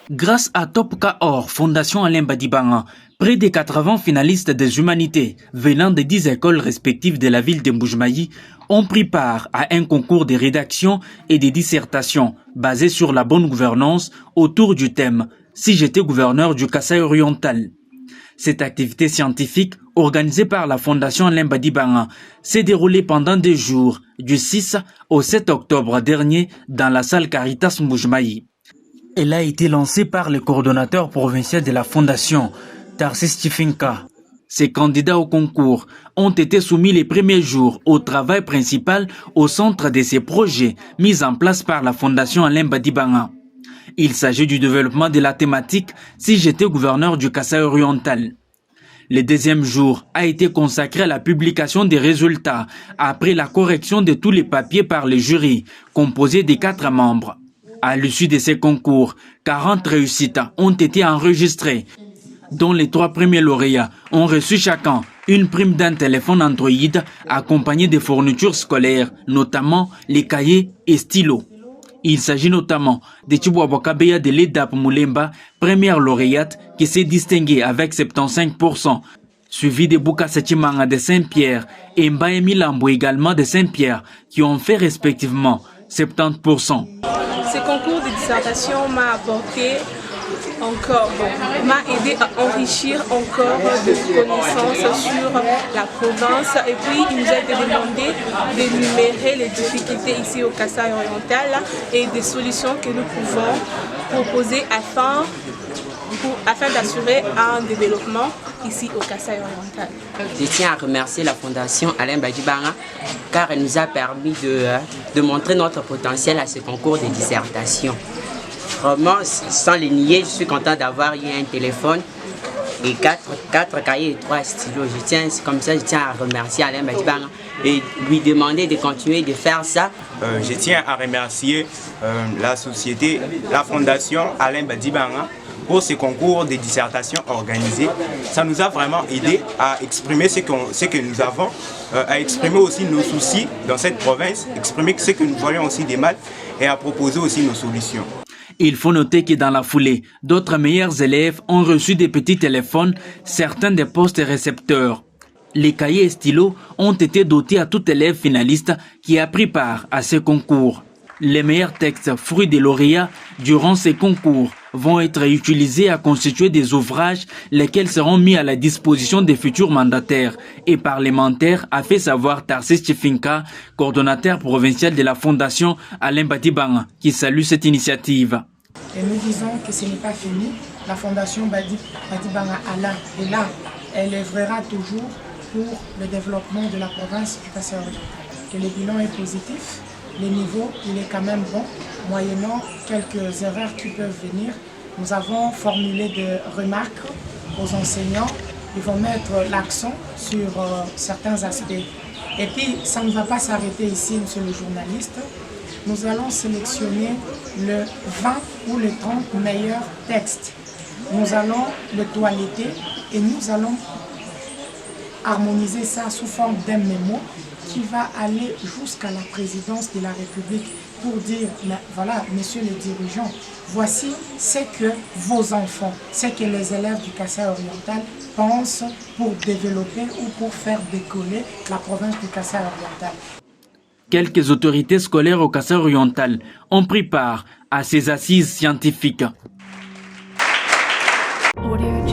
Grâce à Topka Or, Fondation Alain Badibanga, près de 80 finalistes des humanités venant des 10 écoles respectives de la ville de Mbuji-Mayi ont pris part à un concours de rédaction et de dissertation basé sur la bonne gouvernance autour du thème « Si j'étais gouverneur du Kasaï oriental ». Cette activité scientifique, organisée par la Fondation Alain Badibanga, s'est déroulée pendant 2 jours, du 6 au 7 octobre dernier, dans la salle Caritas Mbuji-Mayi. Elle a été lancée par le coordonnateur provincial de la Fondation, Tarsis Tifinka. Ces candidats au concours ont été soumis les premiers jours au travail principal au centre de ces projets mis en place par la Fondation Alain Badibanga. Il s'agit du développement de la thématique « Si j'étais gouverneur du Kasaï oriental ». Le deuxième jour a été consacré à la publication des résultats après la correction de tous les papiers par le jury, composé de 4 membres. À l'issue de ces concours, 40 réussites ont été enregistrées, dont les 3 premiers lauréats ont reçu chacun une prime d'un téléphone Android accompagné de fournitures scolaires, notamment les cahiers et stylos. Il s'agit notamment de Chibouaba Kabeya de l'EDAP Moulemba, première lauréate qui s'est distinguée avec 75%, suivi de Bouka Setimanga de Saint-Pierre et Mbaye Milambo également de Saint-Pierre qui ont fait respectivement 70%. Ce concours de dissertation m'a apporté m'a aidé à enrichir encore de connaissances sur la province, et puis il nous a été demandé d'énumérer les difficultés ici au Kasaï oriental et des solutions que nous pouvons proposer afin d'assurer un développement ici au Kasaï oriental. Je tiens à remercier la Fondation Alain Badibanga car elle nous a permis de montrer notre potentiel à ce concours de dissertation. Vraiment, sans les nier, je suis content d'avoir eu un téléphone et 4 cahiers et 3 stylos. Je tiens à remercier Alain Badibanga et lui demander de continuer de faire ça. Je tiens à remercier la société, la Fondation Alain Badibanga pour ce concours de dissertation organisé. Ça nous a vraiment aidé à exprimer ce que nous avons, à exprimer aussi nos soucis dans cette province, exprimer ce que nous voyons aussi des mal et à proposer aussi nos solutions. Il faut noter que dans la foulée, d'autres meilleurs élèves ont reçu des petits téléphones, certains des postes récepteurs. Les cahiers et stylos ont été dotés à tout élève finaliste qui a pris part à ce concours. Les meilleurs textes fruits des lauréats durant ces concours vont être utilisés à constituer des ouvrages lesquels seront mis à la disposition des futurs mandataires et parlementaires, a fait savoir Tarsis Tifinka, coordonnateur provincial de la Fondation Alain Badibanga, qui salue cette initiative. Et nous disons que ce n'est pas fini. La Fondation Badibanga Alain est là. Elle œuvrera toujours pour le développement de la province du Kasaï oriental. Que le bilan est positif. Le niveau, il est quand même bon, moyennant quelques erreurs qui peuvent venir. Nous avons formulé des remarques aux enseignants. Ils vont mettre l'accent sur certains aspects. Et puis, ça ne va pas s'arrêter ici, monsieur le journaliste. Nous allons sélectionner le 20 ou les 30 meilleurs textes. Nous allons le toiletter et nous allons harmoniser ça sous forme d'un mémo qui va aller jusqu'à la présidence de la République pour dire, voilà, messieurs les dirigeants, voici ce que vos enfants, ce que les élèves du Kasaï oriental pensent pour développer ou pour faire décoller la province du Kasaï oriental. Quelques autorités scolaires au Kasaï oriental ont pris part à ces assises scientifiques. Audio